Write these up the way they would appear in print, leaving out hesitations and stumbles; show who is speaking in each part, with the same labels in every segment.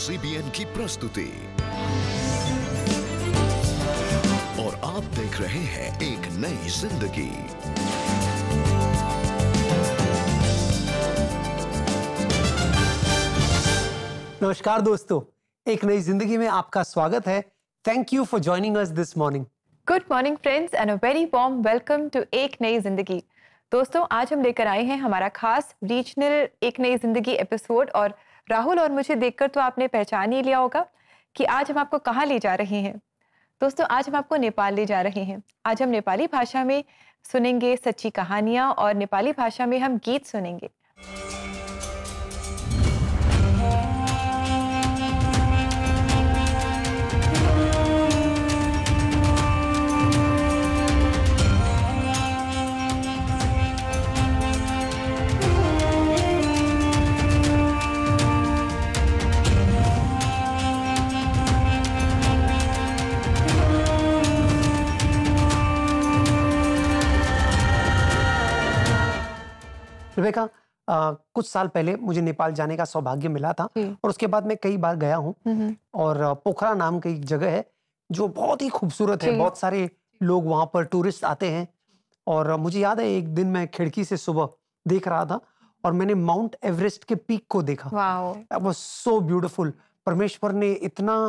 Speaker 1: CBN की प्रस्तुति और आप देख रहे हैं एक नई जिंदगी।
Speaker 2: नमस्कार दोस्तों, एक नई जिंदगी में आपका स्वागत है। Thank you for joining us this morning.
Speaker 3: Good morning friends and a very warm welcome to एक नई जिंदगी। दोस्तों, आज हम लेकर आए हैं हमारा खास रीजनल एक नई जिंदगी एपिसोड। और राहुल और मुझे देखकर तो आपने पहचान ही लिया होगा कि आज हम आपको कहाँ ले जा रहे हैं। दोस्तों, आज हम आपको नेपाल ले जा रहे हैं। आज हम नेपाली भाषा में सुनेंगे सच्ची कहानियाँ और नेपाली भाषा में हम गीत सुनेंगे।
Speaker 2: रिबेका, कुछ साल पहले मुझे नेपाल जाने का सौभाग्य मिला था और उसके बाद मैं कई बार गया हूँ। और पोखरा नाम की एक जगह है जो बहुत ही खूबसूरत है। बहुत सारे लोग वहाँ पर टूरिस्ट आते हैं। और मुझे याद है एक दिन मैं खिड़की से सुबह देख रहा था और मैंने माउंट एवरेस्ट के पीक को देखा। It was so beautiful। परमेश्वर ने इतना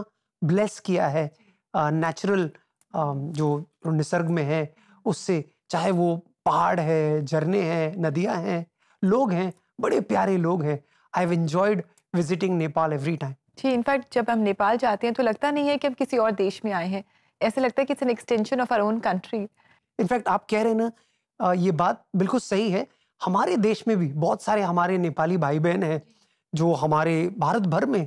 Speaker 2: ब्लेस किया है नेचुरल जो निसर्ग में है उससे, चाहे वो पहाड़ है, झरने हैं, नदियां हैं, लोग हैं, बड़े प्यारे लोग हैं। I have enjoyed visiting Nepal every time.
Speaker 3: जी, इनफैक्ट जब हम नेपाल जाते हैं तो लगता नहीं है कि हम किसी और देश में आए हैं। ऐसे लगता है कि it's an extension of our own country.
Speaker 2: In fact आप कह रहे हैं ना, ये बात बिल्कुल सही है। हमारे देश में भी बहुत सारे हमारे नेपाली भाई बहन हैं जो हमारे भारत भर में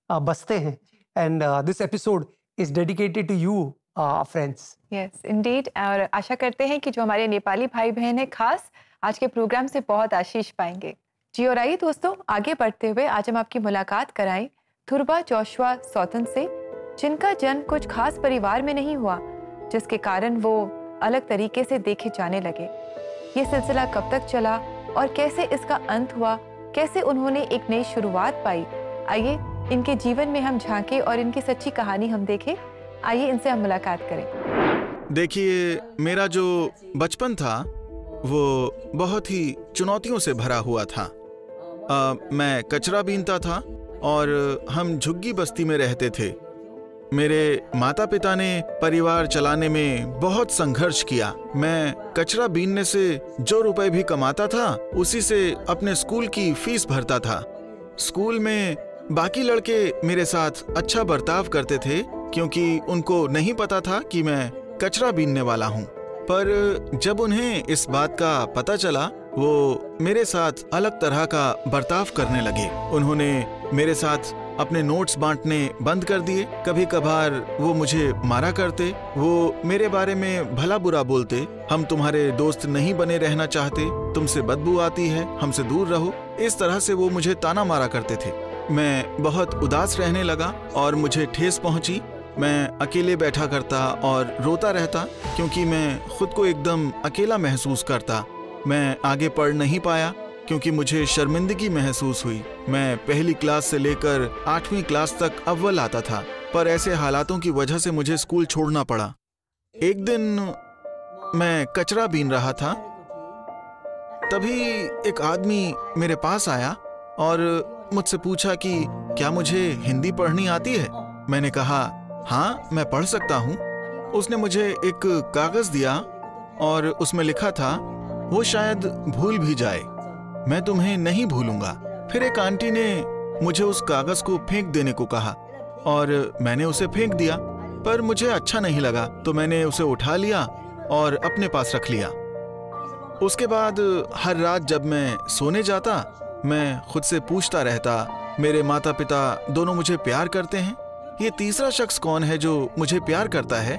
Speaker 2: बसते हैं। And this episode is dedicated to you friends.
Speaker 3: Yes indeed. और आशा करते हैं कि जो हमारे नेपाली भाई बहन हैं खास आज के प्रोग्राम से बहुत आशीष पाएंगे। जी, और आइए दोस्तों, आगे बढ़ते हुए आज हम आपकी मुलाकात कराएं थुरबा जोशुआ सौतन से, जिनका जन्म कुछ खास परिवार में नहीं हुआ, जिसके कारण वो अलग तरीके से देखे जाने लगे। ये सिलसिला कब तक चला और कैसे इसका अंत हुआ, कैसे उन्होंने एक नई शुरुआत पाई, आइए इनके जीवन में हम झांके और इनकी सच्ची कहानी हम देखें। आइए इनसे हम मुलाकात करें।
Speaker 4: देखिए, मेरा जो बचपन था वो बहुत ही चुनौतियों से भरा हुआ था। मैं कचरा बीनता था और हम झुग्गी बस्ती में रहते थे। मेरे माता पिता ने परिवार चलाने में बहुत संघर्ष किया। मैं कचरा बीनने से जो रुपए भी कमाता था उसी से अपने स्कूल की फीस भरता था। स्कूल में बाकी लड़के मेरे साथ अच्छा बर्ताव करते थे क्योंकि उनको नहीं पता था कि मैं कचरा बीनने वाला हूँ। पर जब उन्हें इस बात का पता चला, वो मेरे साथ अलग तरह का बर्ताव करने लगे। उन्होंने मेरे साथ अपने नोट्स बांटने बंद कर दिए। कभी कभार वो मुझे मारा करते। वो मेरे बारे में भला बुरा बोलते, हम तुम्हारे दोस्त नहीं बने रहना चाहते, तुमसे बदबू आती है, हमसे दूर रहो। इस तरह से वो मुझे ताना मारा करते थे। मैं बहुत उदास रहने लगा और मुझे ठेस पहुंची। मैं अकेले बैठा करता और रोता रहता क्योंकि मैं खुद को एकदम अकेला महसूस करता। मैं आगे पढ़ नहीं पाया क्योंकि मुझे शर्मिंदगी महसूस हुई। मैं पहली क्लास से लेकर 8वीं क्लास तक अव्वल आता था, पर ऐसे हालातों की वजह से मुझे स्कूल छोड़ना पड़ा। एक दिन मैं कचरा बीन रहा था, तभी एक आदमी मेरे पास आया और मुझसे पूछा कि क्या मुझे हिंदी पढ़नी आती है। मैंने कहा हाँ, मैं पढ़ सकता हूँ। उसने मुझे एक कागज दिया और उसमें लिखा था, वो शायद भूल भी जाए, मैं तुम्हें नहीं भूलूंगा। फिर एक आंटी ने मुझे उस कागज को फेंक देने को कहा और मैंने उसे फेंक दिया, पर मुझे अच्छा नहीं लगा तो मैंने उसे उठा लिया और अपने पास रख लिया। उसके बाद हर रात जब मैं सोने जाता, मैं खुद से पूछता रहता, मेरे माता पिता दोनों मुझे प्यार करते हैं, ये तीसरा शख्स कौन है जो मुझे प्यार करता है,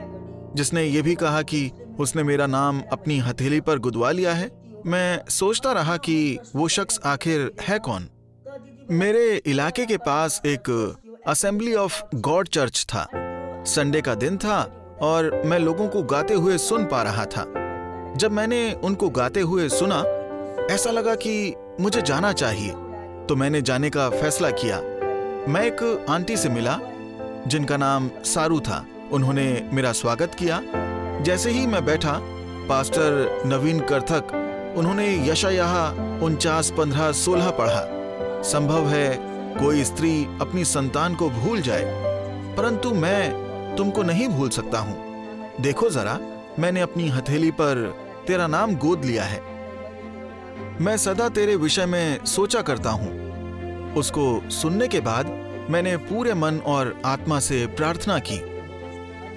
Speaker 4: जिसने ये भी कहा कि उसने मेरा नाम अपनी हथेली पर गुदवा लिया है। मैं सोचता रहा कि वो शख्स आखिर है कौन। मेरे इलाके के पास एक असेंबली ऑफ गॉड चर्च था। संडे का दिन था और मैं लोगों को गाते हुए सुन पा रहा था। जब मैंने उनको गाते हुए सुना, ऐसा लगा कि मुझे जाना चाहिए, तो मैंने जाने का फैसला किया। मैं एक आंटी से मिला जिनका नाम सारू था। उन्होंने मेरा स्वागत किया। जैसे ही मैं बैठा, पास्टर नवीन करथक उन्होंने यशायाह 49:15-16 पढ़ा। संभव है कोई स्त्री अपनी संतान को भूल जाए, परंतु मैं तुमको नहीं भूल सकता हूं। देखो जरा, मैंने अपनी हथेली पर तेरा नाम गोद लिया है। मैं सदा तेरे विषय में सोचा करता हूं। उसको सुनने के बाद मैंने पूरे मन और आत्मा से प्रार्थना की,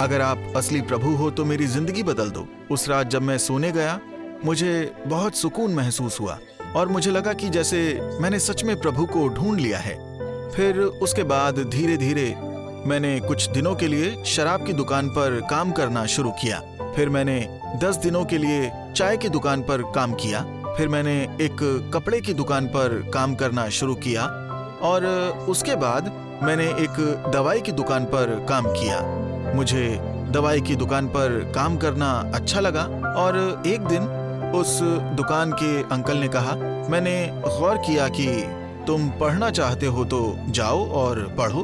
Speaker 4: अगर आप असली प्रभु हो तो मेरी जिंदगी बदल दो। उस रात जब मैं सोने गया, मुझे बहुत सुकून महसूस हुआ और मुझे लगा कि जैसे मैंने सच में प्रभु को ढूंढ लिया है। फिर उसके बाद धीरे धीरे मैंने कुछ दिनों के लिए शराब की दुकान पर काम करना शुरू किया। फिर मैंने 10 दिनों के लिए चाय की दुकान पर काम किया। फिर मैंने एक कपड़े की दुकान पर काम करना शुरू किया और उसके बाद मैंने एक दवाई की दुकान पर काम किया। मुझे दवाई की दुकान पर काम करना अच्छा लगा और एक दिन उस दुकान के अंकल ने कहा, मैंने गौर किया कि तुम पढ़ना चाहते हो तो जाओ और पढ़ो।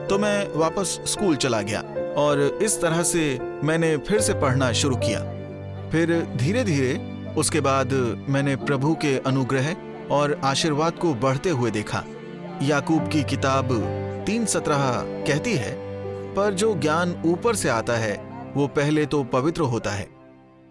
Speaker 4: तो मैं वापस स्कूल चला गया और इस तरह से मैंने फिर से पढ़ना शुरू किया। फिर धीरे धीरे उसके बाद मैंने प्रभु के अनुग्रह और आशीर्वाद को बढ़ते हुए देखा। याकूब की किताब 3:17 कहती है, पर जो ज्ञान ऊपर से आता है वो पहले तो पवित्र होता है।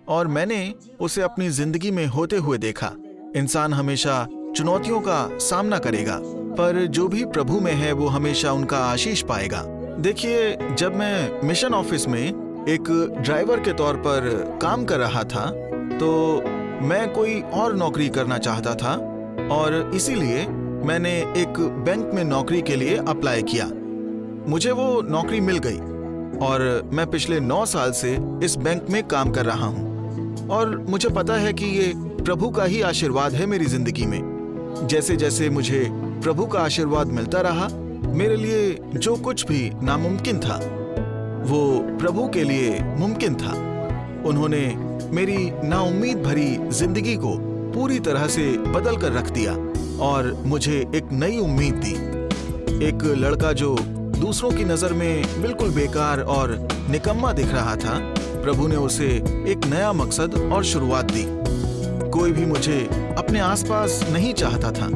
Speaker 4: और मैंने उसे अपनी जिंदगी में होते हुए देखा। इंसान हमेशा चुनौतियों का सामना करेगा, पर जो भी प्रभु में है वो हमेशा उनका आशीष पाएगा। देखिए, जब मैं मिशन ऑफिस में एक ड्राइवर के तौर पर काम कर रहा था तो मैं कोई और नौकरी करना चाहता था और इसीलिए मैंने एक बैंक में नौकरी के लिए अप्लाई किया। मुझे वो नौकरी मिल गई और मैं पिछले 9 साल से इस बैंक में काम कर रहा हूँ और मुझे पता है कि ये प्रभु का ही आशीर्वाद है मेरी जिंदगी में। जैसे जैसे मुझे प्रभु का आशीर्वाद मिलता रहा, मेरे लिए जो कुछ भी नामुमकिन था वो प्रभु के लिए मुमकिन था। उन्होंने मेरी नाउम्मीद भरी जिंदगी को पूरी तरह से बदल कर रख दिया और मुझे एक नई उम्मीद दी। एक लड़का जो दूसरों की नजर में बिल्कुल बेकार और निकम्मा दिख रहा था, प्रभु ने उसे एक नया मकसद और शुरुआत दी। कोई भी मुझे अपने आसपास नहीं चाहता था।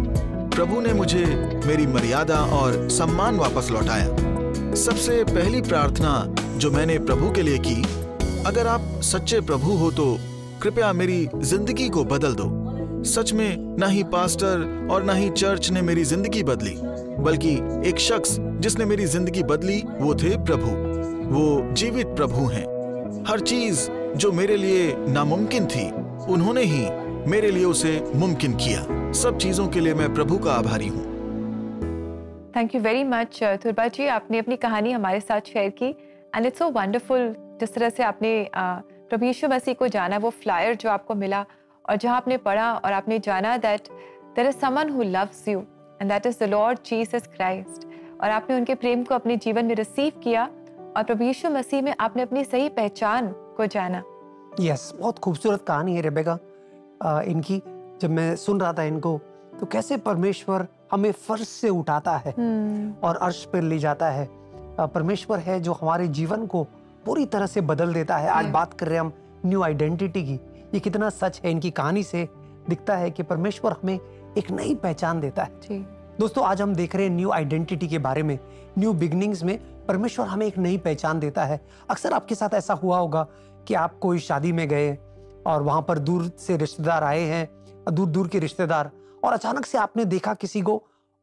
Speaker 4: प्रभु ने मुझे मेरी मर्यादा और सम्मान वापस लौटाया। सबसे पहली प्रार्थना जो मैंने प्रभु के लिए की, अगर आप सच्चे प्रभु हो तो कृपया मेरी जिंदगी को बदल दो। सच में न ही पास्टर और न ही चर्च ने मेरी जिंदगी बदली, बल्कि एक शख्स जिसने मेरी जिंदगी बदली वो थे प्रभु। वो जीवित प्रभु हैं। हर चीज जो मेरे लिए नामुमकिन थी, उन्होंने ही मेरे लिए उसे मुमकिन किया। सब चीजों के लिए मैं प्रभु का आभारी हूँ।
Speaker 3: थैंक यू वेरी मच थुरबा जी, आपने अपनी कहानी हमारे साथ शेयर की एंड इट्स सो वंडरफुल। जिस तरह से आपने प्रभु यीशु मसीह को जाना, वो फ्लायर जो आपको मिला और जहाँ आपने पढ़ा और आपने जाना that there is someone who loves you and that is the Lord Jesus Christ, और आपने उनके प्रेम को अपने जीवन में रिसीव किया और प्रभु यीशु मसीह में आपने अपनी सही पहचान को जाना।
Speaker 2: यस, बहुत खूबसूरत कहानी है रेबेका इनकी। जब मैं सुन रहा था इनको तो कैसे परमेश्वर हमें फर्श से उठाता है और अर्श पर ले जाता है। परमेश्वर है जो हमारे जीवन को पूरी तरह से बदल देता है। आज बात कर रहे हैं हम न्यू आइडेंटिटी की। ये कितना सच है, इनकी कहानी से दिखता है कि परमेश्वर हमें एक नई पहचान देता है।
Speaker 3: जी।
Speaker 2: दोस्तों, आज हम देख रहे हैं न्यू आइडेंटिटी के बारे में। न्यू बिगनिंग्स में परमेश्वर हमें एक नई पहचान देता है। अक्सर आपके साथ ऐसा हुआ होगा कि आप कोई शादी में गए और वहां पर दूर से रिश्तेदार आए हैं, दूर दूर के रिश्तेदार, और अचानक से आपने देखा किसी को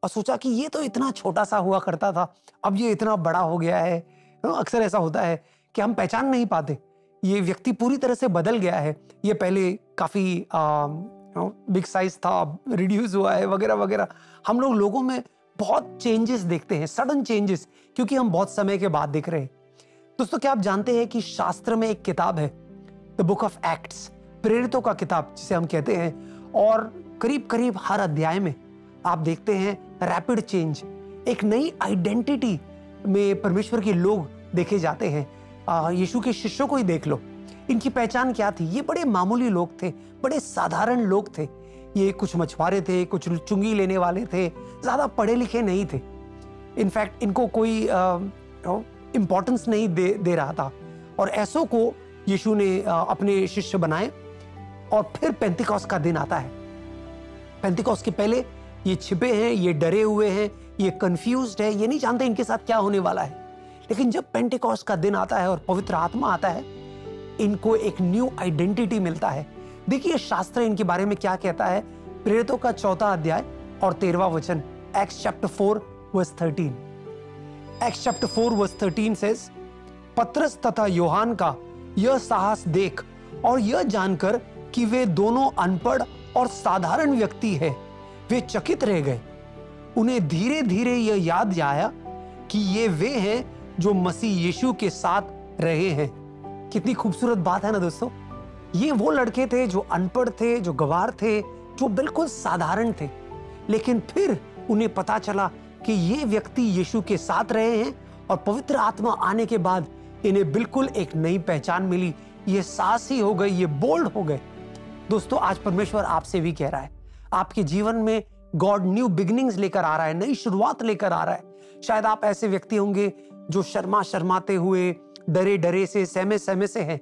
Speaker 2: और सोचा कि ये तो इतना छोटा सा हुआ करता था, अब ये इतना बड़ा हो गया है। अक्सर ऐसा होता है कि हम पहचान नहीं पाते, ये व्यक्ति पूरी तरह से बदल गया है, ये पहले काफी बिग साइज था, रिड्यूस हुआ है वगैरह वगैरह। हम लोगों में बहुत चेंजेस देखते हैं, सडन चेंजेस, क्योंकि हम बहुत समय के बाद देख रहे हैं। दोस्तों, क्या आप जानते हैं कि शास्त्र में एक किताब है द बुक ऑफ एक्ट्स, प्रेरितों का किताब जिसे हम कहते हैं, और करीब करीब हर अध्याय में आप देखते हैं रैपिड चेंज, एक नई आइडेंटिटी में परमेश्वर के लोग देखे जाते हैं। यीशु के शिष्यों को ही देख लो, इनकी पहचान क्या थी? ये बड़े मामूली लोग थे, बड़े साधारण लोग थे। ये कुछ मछुआरे थे, कुछ चुंगी लेने वाले थे, ज्यादा पढ़े लिखे नहीं थे, इनफैक्ट इनको कोई इम्पोर्टेंस नहीं दे रहा था। और ऐसों को यीशु ने अपने शिष्य बनाए। और फिर पेंतिकोस्त का दिन आता है। पेंतिकोस्त के पहले ये छिपे हैं, ये डरे हुए हैं, ये कंफ्यूज्ड है, ये नहीं जानते इनके साथ क्या होने वाला है। लेकिन जब पेंतिकोस्त का दिन आता है और पवित्र आत्मा आता है, इनको एक न्यू आइडेंटिटी मिलता है। देखिए शास्त्र इनके बारे में क्या कहता है। प्रेरितों का 4वां अध्याय और 13वां वचन, Acts chapter 4 verse 13। Acts chapter 4 verse 13 says, पतरस तथा यूहन्ना का यह साहस देख और यह जानकर कि वे दोनों अनपढ़ और साधारण व्यक्ति हैं, वे चकित रह गए। उन्हें धीरे धीरे यह याद आया कि ये वे हैं जो मसीह यीशु के साथ रहे हैं। कितनी खूबसूरत बात है ना दोस्तों। ये वो लड़के थे जो अनपढ़ थे, जो गंवार थे, जो बिल्कुल साधारण थे, लेकिन फिर उन्हें पता चला कि ये व्यक्ति यीशु के साथ रहे हैं और पवित्र आत्मा आने के बाद इन्हें बिल्कुल एक नई पहचान मिली। ये साहसी हो गए, ये बोल्ड हो गए। दोस्तों आज परमेश्वर आपसे भी कह रहा है, आपके जीवन में गॉड न्यू बिगिनिंग्स लेकर आ रहा है, नई शुरुआत लेकर आ रहा है। शायद आप ऐसे व्यक्ति होंगे जो शर्माते हुए, डरे से, सहमे से हैं,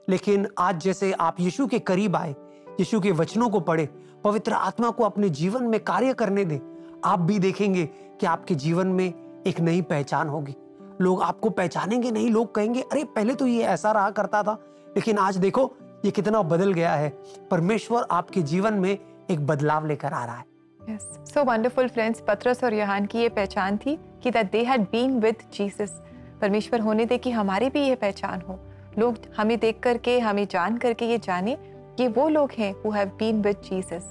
Speaker 2: लेकिन आज जैसे आप यीशु के करीब आए, यीशु के वचनों को पढ़े, पवित्र आत्मा को अपने जीवन में कार्य करने दें, आप भी देखेंगे कि आपके जीवन में एक नई पहचान होगी। लोग आपको पहचानेंगे नहीं, लोग कहेंगे अरे पहले तो ये ऐसा रहा करता था, लेकिन आज देखो ये कितना बदल गया है। परमेश्वर आपके जीवन में एक बदलाव लेकर आ रहा है।
Speaker 3: Yes, so wonderful friends। पतरस और यूहन्ना की ये पहचान थी कि that they had been with Jesus। परमेश्वर होने दे कि हमारी भी ये पहचान हो, लोग हमें देख करके, हमें जान करके ये जाने कि वो लोग हैं who have been with Jesus।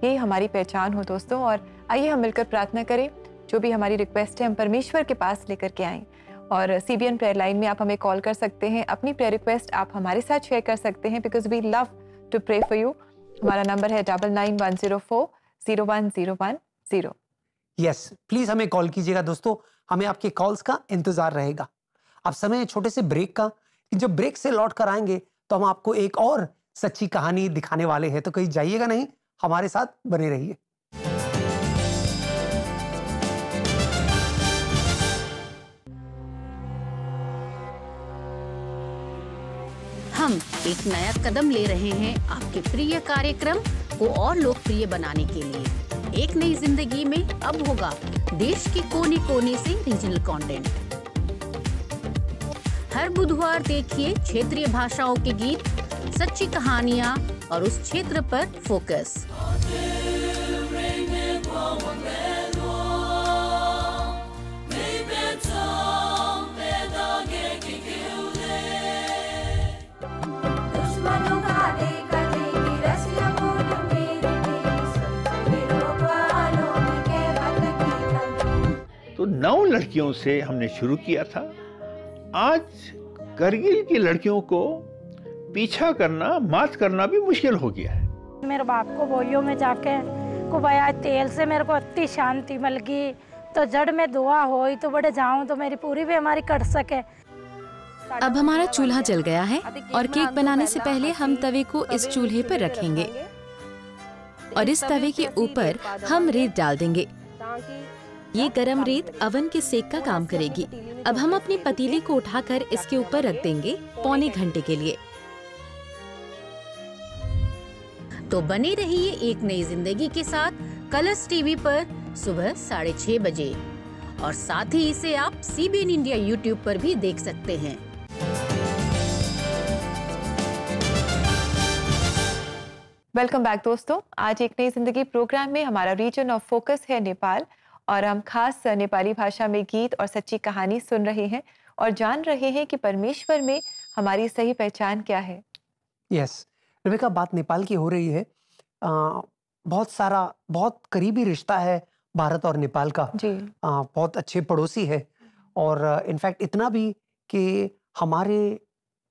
Speaker 3: यही हमारी पहचान हो दोस्तों। और आइए हम मिलकर प्रार्थना करें। जो भी हमारी रिक्वेस्ट है हम परमेश्वर के पास लेकर के आएँ। और CBN प्रेयर लाइन में आप हमें कॉल कर सकते हैं, अपनी प्रेयर रिक्वेस्ट आप हमारे साथ शेयर कर सकते हैं, because we love to pray for you. हमारा नंबर है 9910401010।
Speaker 2: यस, प्लीज हमें कॉल कीजिएगा दोस्तों, हमें आपके कॉल्स का इंतजार रहेगा। अब समय है छोटे से ब्रेक का। जब ब्रेक से लौट कर आएंगे तो हम आपको एक और सच्ची कहानी दिखाने वाले हैं, तो कहीं जाइएगा नहीं, हमारे साथ बने रहिए।
Speaker 5: हम एक नया कदम ले रहे हैं आपके प्रिय कार्यक्रम को और लोकप्रिय बनाने के लिए। एक नई जिंदगी में अब होगा देश के कोने कोने से रीजनल कंटेंट। हर बुधवार देखिए क्षेत्रीय भाषाओं के गीत, सच्ची कहानियां और उस क्षेत्र पर फोकस।
Speaker 6: तो 9 लड़कियों से हमने शुरू किया था। आज करगिल की लड़कियों को पीछा करना, मात करना भी मुश्किल हो गया है।
Speaker 7: मेरे बाप को बोलियो में जाके को भाई तेल से मेरे को इतनी शांति मिल गई, तो जड़ में दुआ होई तो बड़े जाऊं तो मेरी पूरी बीमारी कट सके।
Speaker 8: अब हमारा चूल्हा जल गया है और केक बनाने से पहले हम तवे को इस चूल्हे पर रखेंगे और इस तवे के ऊपर हम रेत डाल देंगे। ये गरम रेत अवन के सेक का काम करेगी। अब हम अपनी पतीली को उठाकर इसके ऊपर रख देंगे पौने घंटे के लिए।
Speaker 5: तो बने रहिए एक नई जिंदगी के साथ कलर्स टीवी पर सुबह 6:30 बजे और साथ ही इसे आप CBN इंडिया यूट्यूब पर भी देख सकते हैं।
Speaker 3: वेलकम बैक दोस्तों। आज एक नई जिंदगी प्रोग्राम में हमारा रीजन ऑफ फोकस है नेपाल और हम खास नेपाली भाषा में गीत और सच्ची कहानी सुन रहे हैं और जान रहे हैं कि परमेश्वर में हमारी सही पहचान क्या है।
Speaker 2: यस, रेबेका, बात नेपाल की हो रही है। बहुत करीबी रिश्ता है भारत और नेपाल का
Speaker 3: जी।
Speaker 2: बहुत अच्छे पड़ोसी है और इनफैक्ट इतना भी कि हमारे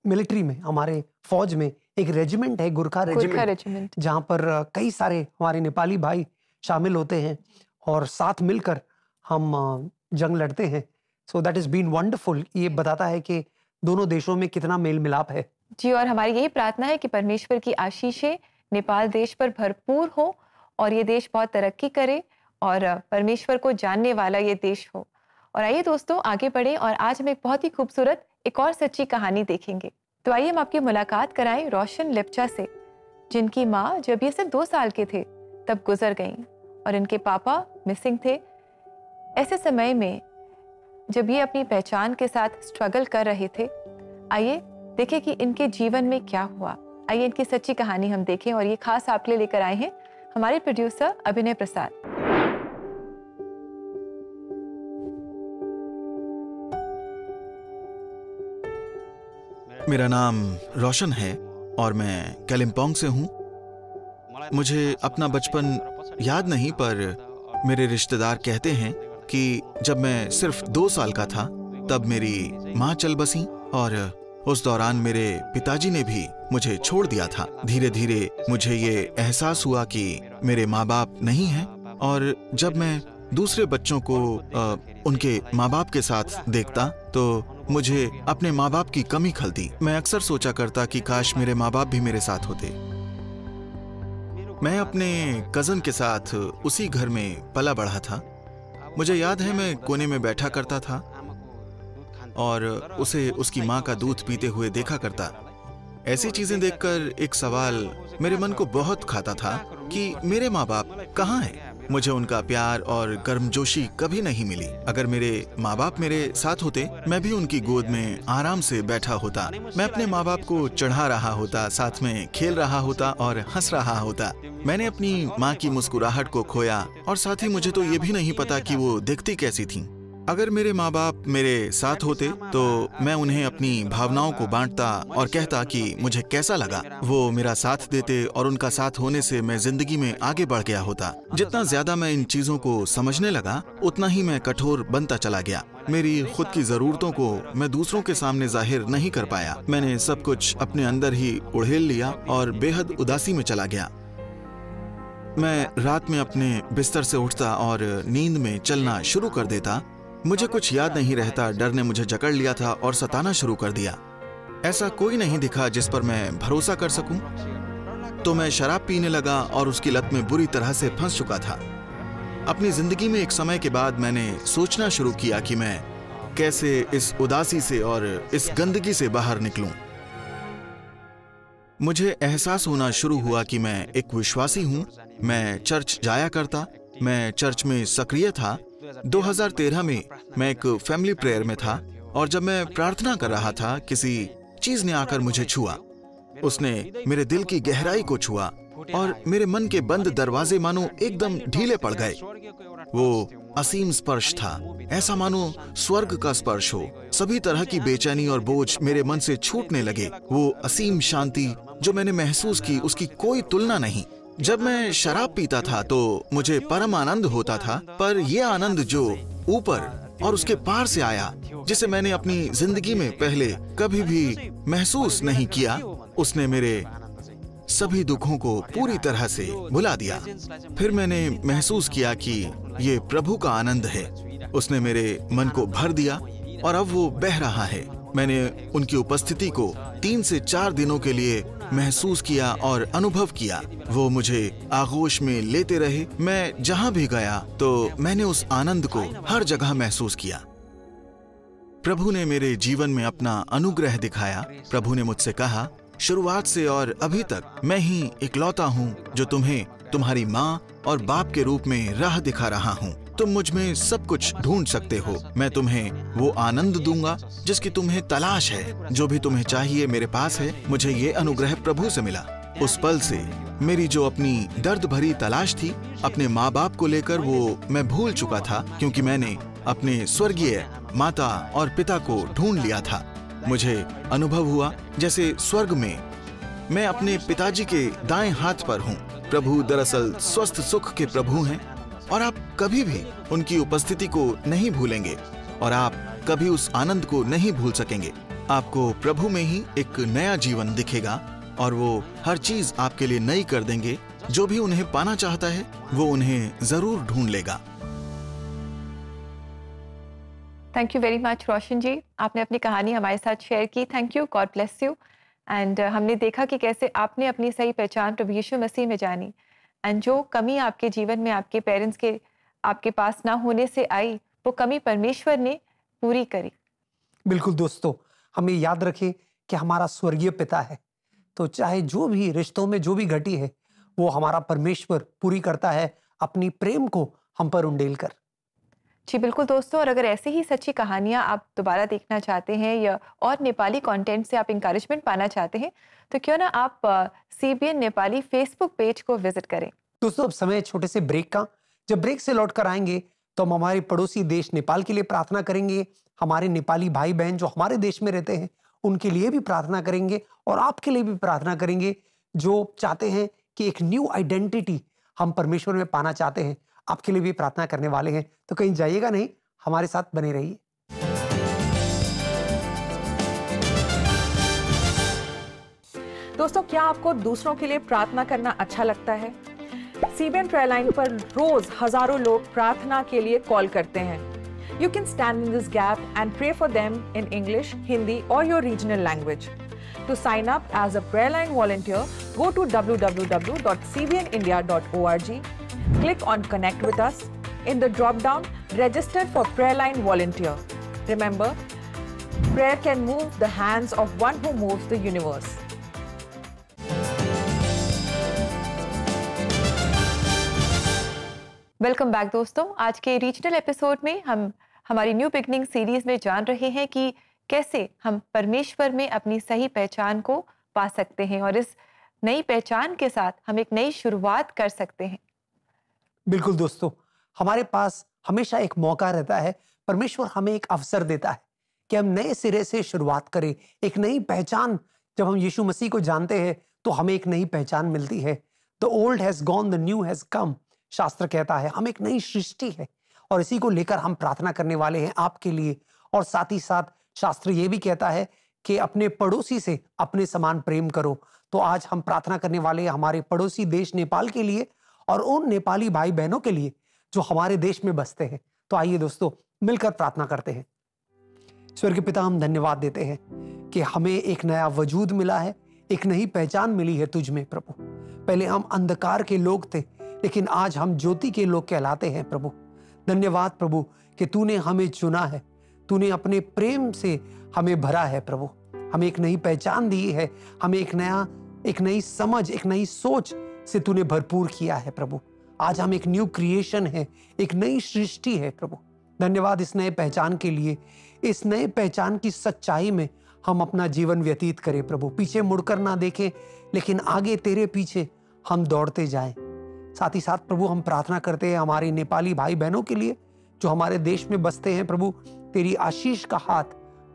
Speaker 2: मिलिट्री में, हमारे फौज में एक रेजिमेंट है, गुरखा रेजिमेंट, जहाँ पर कई सारे हमारे नेपाली भाई शामिल होते हैं और साथ मिलकर हम जंग लड़ते हैं। So that is been wonderful. ये बताता है कि दोनों देशों में कितना मेल मिलाप है।
Speaker 3: जी, और हमारी यही प्रार्थना है कि परमेश्वर की आशीषें नेपाल देश पर भरपूर हो और ये देश बहुत तरक्की करे और परमेश्वर को जानने वाला ये देश हो। और आइए दोस्तों आगे बढ़ें और आज हम एक बहुत ही खूबसूरत एक और सच्ची कहानी देखेंगे। तो आइए हम आपकी मुलाकात कराएं रोशन लेप्चा से, जिनकी माँ जब ये सिर्फ 2 साल के थे तब गुजर गईं और इनके पापा मिसिंग थे। ऐसे समय में जब ये अपनी पहचान के साथ स्ट्रगल कर रहे थे, आइए देखें कि इनके जीवन में क्या हुआ। आइए इनकी सच्ची कहानी हम देखें और ये खास आपके लिए लेकर आए हैं हमारे प्रोड्यूसर अभिनय प्रसाद।
Speaker 4: मेरा नाम रोशन है और मैं कालिम्पोंग से हूँ। मुझे अपना बचपन याद नहीं, पर मेरे रिश्तेदार कहते हैं कि जब मैं सिर्फ 2 साल का था तब मेरी माँ चल बसी और उस दौरान मेरे पिताजी ने भी मुझे छोड़ दिया था। धीरे धीरे मुझे ये एहसास हुआ कि मेरे माँ बाप नहीं हैं, और जब मैं दूसरे बच्चों को उनके माँ बाप के साथ देखता तो मुझे अपने माँ बाप की कमी खलती। मैं अक्सर सोचा करता कि काश मेरे माँ बाप भी मेरे साथ होते। मैं अपने कजन के साथ उसी घर में पला बढ़ा था। मुझे याद है मैं कोने में बैठा करता था और उसे उसकी माँ का दूध पीते हुए देखा करता। ऐसी चीजें देखकर एक सवाल मेरे मन को बहुत खाता था कि मेरे माँ बाप कहाँ हैं? मुझे उनका प्यार और गर्मजोशी कभी नहीं मिली। अगर मेरे माँ बाप मेरे साथ होते, मैं भी उनकी गोद में आराम से बैठा होता। मैं अपने माँ बाप को चढ़ा रहा होता, साथ में खेल रहा होता और हंस रहा होता। मैंने अपनी माँ की मुस्कुराहट को खोया और साथ ही मुझे तो ये भी नहीं पता कि वो दिखती कैसी थीं। अगर मेरे माँ बाप मेरे साथ होते तो मैं उन्हें अपनी भावनाओं को बांटता और कहता कि मुझे कैसा लगा। वो मेरा साथ देते और उनका साथ होने से मैं जिंदगी में आगे बढ़ गया होता। जितना ज्यादा मैं इन चीजों को समझने लगा, उतना ही मैं कठोर बनता चला गया। मेरी खुद की जरूरतों को मैं दूसरों के सामने जाहिर नहीं कर पाया। मैंने सब कुछ अपने अंदर ही उड़ेल लिया और बेहद उदासी में चला गया। मैं रात में अपने बिस्तर से उठता और नींद में चलना शुरू कर देता। मुझे कुछ याद नहीं रहता। डर ने मुझे जकड़ लिया था और सताना शुरू कर दिया। ऐसा कोई नहीं दिखा जिस पर मैं भरोसा कर सकूं। तो मैं शराब पीने लगा और उसकी लत में बुरी तरह से फंस चुका था। अपनी जिंदगी में एक समय के बाद मैंने सोचना शुरू किया कि मैं कैसे इस उदासी से और इस गंदगी से बाहर निकलूं। मुझे एहसास होना शुरू हुआ कि मैं एक विश्वासी हूं। मैं चर्च जाया करता, मैं चर्च में सक्रिय था। 2013 में मैं एक फैमिली प्रेयर में था और जब मैं प्रार्थना कर रहा था, किसी चीज ने आकर मुझे छुआ। उसने मेरे दिल की गहराई को छुआ और मेरे मन के बंद दरवाजे मानो एकदम ढीले पड़ गए। वो असीम स्पर्श था, ऐसा मानो स्वर्ग का स्पर्श हो। सभी तरह की बेचैनी और बोझ मेरे मन से छूटने लगे। वो असीम शांति जो मैंने महसूस की, उसकी कोई तुलना नहीं। जब मैं शराब पीता था तो मुझे परम आनंद होता था, पर यह आनंद जो ऊपर और उसके पार से आया, जिसे मैंने अपनी जिंदगी में पहले कभी भी महसूस नहीं किया, उसने मेरे सभी दुखों को पूरी तरह से भुला दिया। फिर मैंने महसूस किया कि ये प्रभु का आनंद है। उसने मेरे मन को भर दिया और अब वो बह रहा है। मैंने उनकी उपस्थिति को 3 से 4 दिनों के लिए महसूस किया और अनुभव किया। वो मुझे आगोश में लेते रहे। मैं जहां भी गया तो मैंने उस आनंद को हर जगह महसूस किया। प्रभु ने मेरे जीवन में अपना अनुग्रह दिखाया। प्रभु ने मुझसे कहा, शुरुआत से और अभी तक मैं ही इकलौता हूँ जो तुम्हें तुम्हारी माँ और बाप के रूप में राह दिखा रहा हूँ। तुम मुझ में सब कुछ ढूंढ सकते हो। मैं तुम्हें वो आनंद दूंगा जिसकी तुम्हें तलाश है। जो भी तुम्हें चाहिए मेरे पास है। मुझे ये अनुग्रह प्रभु से मिला। उस पल से मेरी जो अपनी दर्द भरी तलाश थी अपने माँ बाप को लेकर, वो मैं भूल चुका था, क्योंकि मैंने अपने स्वर्गीय माता और पिता को ढूंढ लिया था। मुझे अनुभव हुआ जैसे स्वर्ग में मैं अपने पिताजी के दाएं हाथ पर हूँ। प्रभु दरअसल स्वस्थ सुख के प्रभु हैं और आप कभी भी उनकी उपस्थिति को नहीं भूलेंगे और आप कभी उस आनंद को नहीं भूल सकेंगे। आपको प्रभु में ही एक नया जीवन दिखेगा और वो हर चीज आपके लिए नई कर देंगे। जो भी उन्हें पाना चाहता है वो उन्हें जरूर ढूंढ लेगा।
Speaker 3: थैंक यू वेरी मच रोशन जी, आपने अपनी कहानी हमारे साथ शेयर की। Thank you, God bless you. And हमने देखा कि कैसे आपने अपनी सही पहचान प्रभु यीशु मसीह में जानी, एंड जो कमी आपके जीवन में आपके पेरेंट्स के आपके पास ना होने से आई, वो कमी परमेश्वर ने पूरी करी।
Speaker 2: बिल्कुल दोस्तों, हमें याद रखें कि हमारा स्वर्गीय पिता है, तो चाहे जो भी रिश्तों में जो भी घटी है वो हमारा परमेश्वर पूरी करता है अपनी प्रेम को हम पर उंडेल कर।
Speaker 3: जी बिल्कुल दोस्तों, और अगर ऐसी ही सच्ची कहानियां आप दोबारा देखना चाहते हैं या और नेपाली कंटेंट से आप इंकरेजमेंट पाना चाहते हैं तो क्यों ना आप CBN नेपाली फेसबुक पेज को विजिट करें।
Speaker 2: दोस्तों अब समय छोटे से ब्रेक का। जब ब्रेक से लौट कर आएंगे तो हम हमारे पड़ोसी देश नेपाल के लिए प्रार्थना करेंगे, हमारे नेपाली भाई बहन जो हमारे देश में रहते हैं उनके लिए भी प्रार्थना करेंगे और आपके लिए भी प्रार्थना करेंगे जो चाहते हैं कि एक न्यू आइडेंटिटी हम परमेश्वर में पाना चाहते हैं। आपके लिए भी प्रार्थना करने वाले हैं, तो कहीं जाइएगा नहीं, हमारे साथ बने रहिए।
Speaker 9: दोस्तों, क्या आपको दूसरों के लिए प्रार्थना करना अच्छा लगता है? CBN प्रेयर लाइन पर रोज हजारों लोग प्रार्थना के लिए कॉल करते हैं। You can stand in this gap and pray for them in English, Hindi or your regional language. To sign up as a prayer line volunteer, go to www.cbnindia.org. Click on Connect with us. In the drop-down, register for prayer line volunteer. Remember, prayer can move the hands of one who moves the universe.
Speaker 3: Welcome back दोस्तों। आज के regional episode में हम हमारी new beginning series में जान रहे हैं कि कैसे हम परमेश्वर में अपनी सही पहचान को पा सकते हैं और इस नई पहचान के साथ हम एक नई शुरुआत कर सकते हैं।
Speaker 2: बिल्कुल दोस्तों, हमारे पास हमेशा एक मौका रहता है, परमेश्वर हमें एक अवसर देता है कि हम नए सिरे से शुरुआत करें, एक नई पहचान। जब हम यीशु मसीह को जानते हैं तो हमें एक नई पहचान मिलती है। The old has gone, the new has come, शास्त्र कहता है। हम एक नई सृष्टि है और इसी को लेकर हम प्रार्थना करने वाले हैं आपके लिए। और साथ ही साथ शास्त्र ये भी कहता है कि अपने पड़ोसी से अपने समान प्रेम करो। तो आज हम प्रार्थना करने वाले हैं हमारे पड़ोसी देश नेपाल के लिए और उन नेपाली भाई बहनों के लिए जो हमारे देश में बसते हैं। तो आइए दोस्तों मिलकर प्रार्थना करते हैं। स्वर्गीय पिता, हम धन्यवाद देते हैं कि हमें एक नया वजूद मिला है, एक नई पहचान मिली है तुझ में प्रभु। पहले हम अंधकार के लोग थे, लेकिन आज हम ज्योति के लोग कहलाते हैं प्रभु। धन्यवाद प्रभु कि तूने हमें चुना है, तूने अपने प्रेम से हमें भरा है प्रभु। हमें एक नई पहचान दी है, हमें एक नई समझ, एक नई सोच से तूने भरपूर किया है प्रभु। आज हम एक न्यू क्रिएशन है, एक नई सृष्टि है प्रभु। धन्यवाद इस नए पहचान के लिए। इस नए पहचान की सच्चाई में हम अपना जीवन व्यतीत करें प्रभु। पीछे मुड़कर ना देखें, लेकिन आगे तेरे पीछे हम दौड़ते जाएं। साथ ही साथ प्रभु हम प्रार्थना करते हैं हमारे नेपाली भाई बहनों के लिए जो हमारे देश में बसते हैं प्रभु। तेरी आशीष का हाथ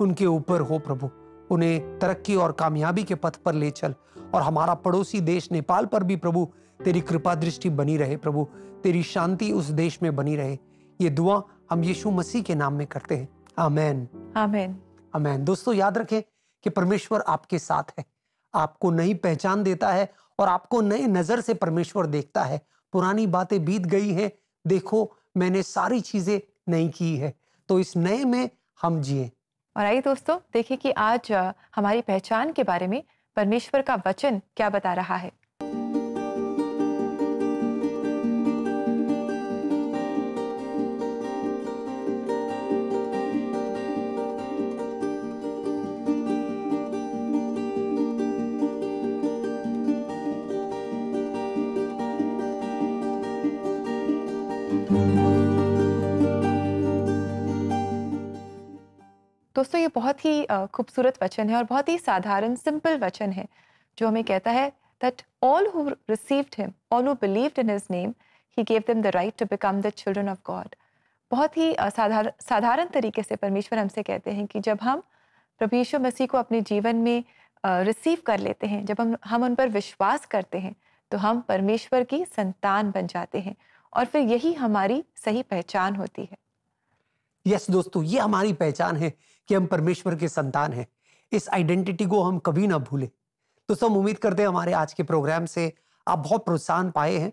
Speaker 2: उनके ऊपर हो प्रभु, उन्हें तरक्की और कामयाबी के पथ पर ले चल। और हमारा पड़ोसी देश नेपाल पर भी प्रभु तेरी कृपा दृष्टि बनी रहे प्रभु, तेरी शांति उस देश में बनी रहे। ये दुआ हम यीशु मसीह के नाम में करते हैं, आमीन
Speaker 3: आमीन
Speaker 2: आमीन। दोस्तों याद रखें कि परमेश्वर आपके साथ है, आपको नई पहचान देता है और आपको नए नजर से परमेश्वर देखता है। पुरानी बातें बीत गई हैं, देखो मैंने सारी चीजें नई की है। तो इस नए में हम जिए।
Speaker 3: और आइए दोस्तों देखिए कि आज हमारी पहचान के बारे में परमेश्वर का वचन क्या बता रहा है। दोस्तों ये बहुत ही खूबसूरत वचन है और बहुत ही साधारण सिंपल वचन है जो हमें कहता है that all who received him, all who believed in his name, he gave them the right to become the children of God। बहुत ही साधारण तरीके से परमेश्वर हमसे कहते हैं कि जब हम प्रभु यीशु मसीह को अपने जीवन में रिसीव कर लेते हैं, जब हम उन पर विश्वास करते हैं तो हम परमेश्वर की संतान बन जाते हैं और फिर यही हमारी सही पहचान होती है।
Speaker 2: यस दोस्तों, ये हमारी पहचान है कि हम परमेश्वर के संतान हैं। इस आइडेंटिटी को हम कभी ना भूलें। दोस्तों हम उम्मीद करते हैं हमारे आज के प्रोग्राम से आप बहुत प्रोत्साहन पाए हैं।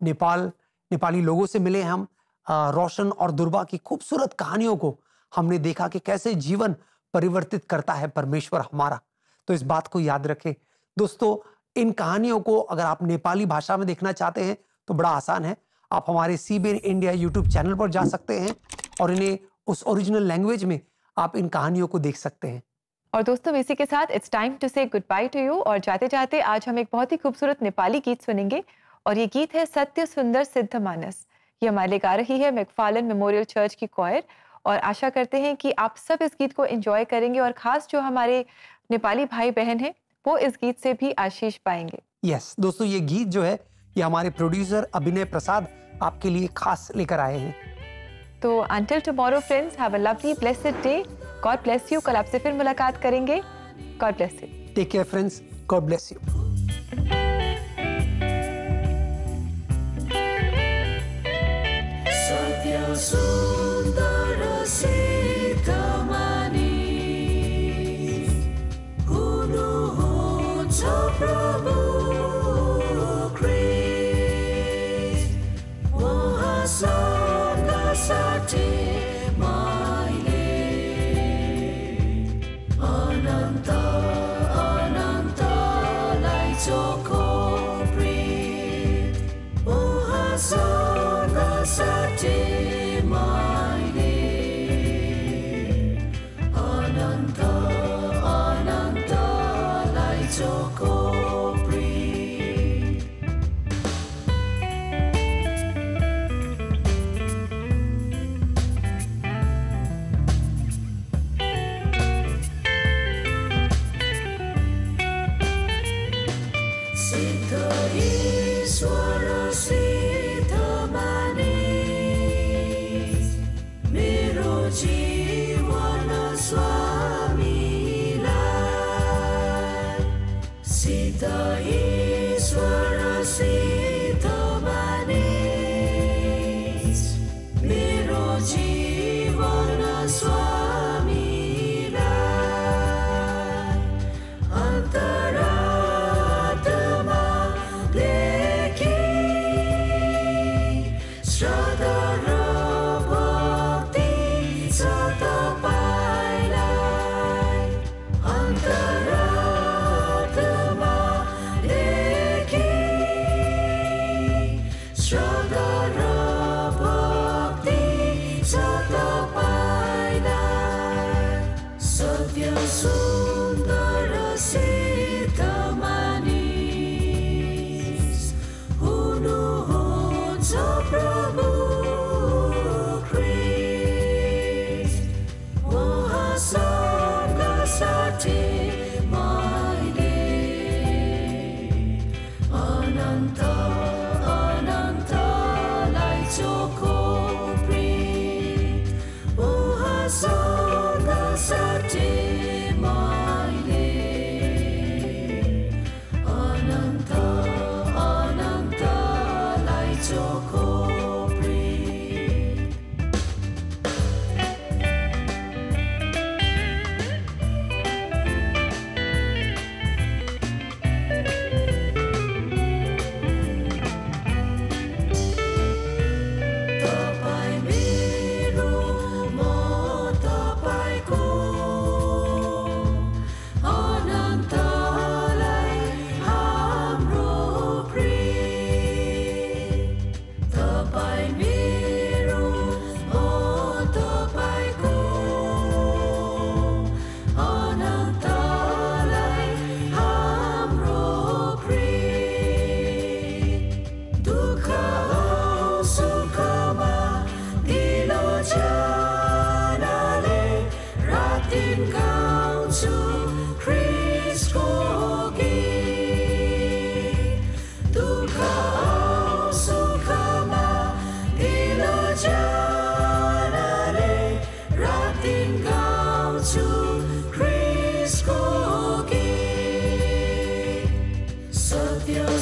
Speaker 2: नेपाली लोगों से मिले हम, रोशन और दुर्बा की खूबसूरत कहानियों को हमने देखा कि कैसे जीवन परिवर्तित करता है परमेश्वर हमारा। तो इस बात को याद रखें दोस्तों। इन कहानियों को अगर आप नेपाली भाषा में देखना चाहते हैं तो बड़ा आसान है, आप हमारे CBN इंडिया यूट्यूब चैनल पर जा सकते हैं और इन्हें उस ओरिजिनल लैंग्वेज में आप इन कहानियों को देख सकते हैं।
Speaker 3: और दोस्तों इसी के साथ इट्स टाइम टू से गुड बाय टू यू। और जाते जाते आज हम एक बहुत ही खूबसूरत नेपाली गीत सुनेंगे और ये गीत है सत्य सुंदर सिद्ध मानस। ये हमारे लिए गा रही है मैकफार्लेन मेमोरियल चर्च की क्वायर और आशा करते हैं कि आप सब इस गीत को एंजॉय करेंगे और खास जो हमारे नेपाली भाई बहन हैं वो इस गीत से भी आशीष पाएंगे।
Speaker 2: यस दोस्तों, ये गीत जो है ये हमारे प्रोड्यूसर अभिनय प्रसाद आपके लिए खास लेकर आए हैं।
Speaker 3: तो until tomorrow friends, have a lovely blessed day. God bless you. कल आपसे फिर मुलाकात करेंगे। God bless you.
Speaker 2: Take care friends. God bless you.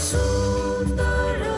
Speaker 10: Sundara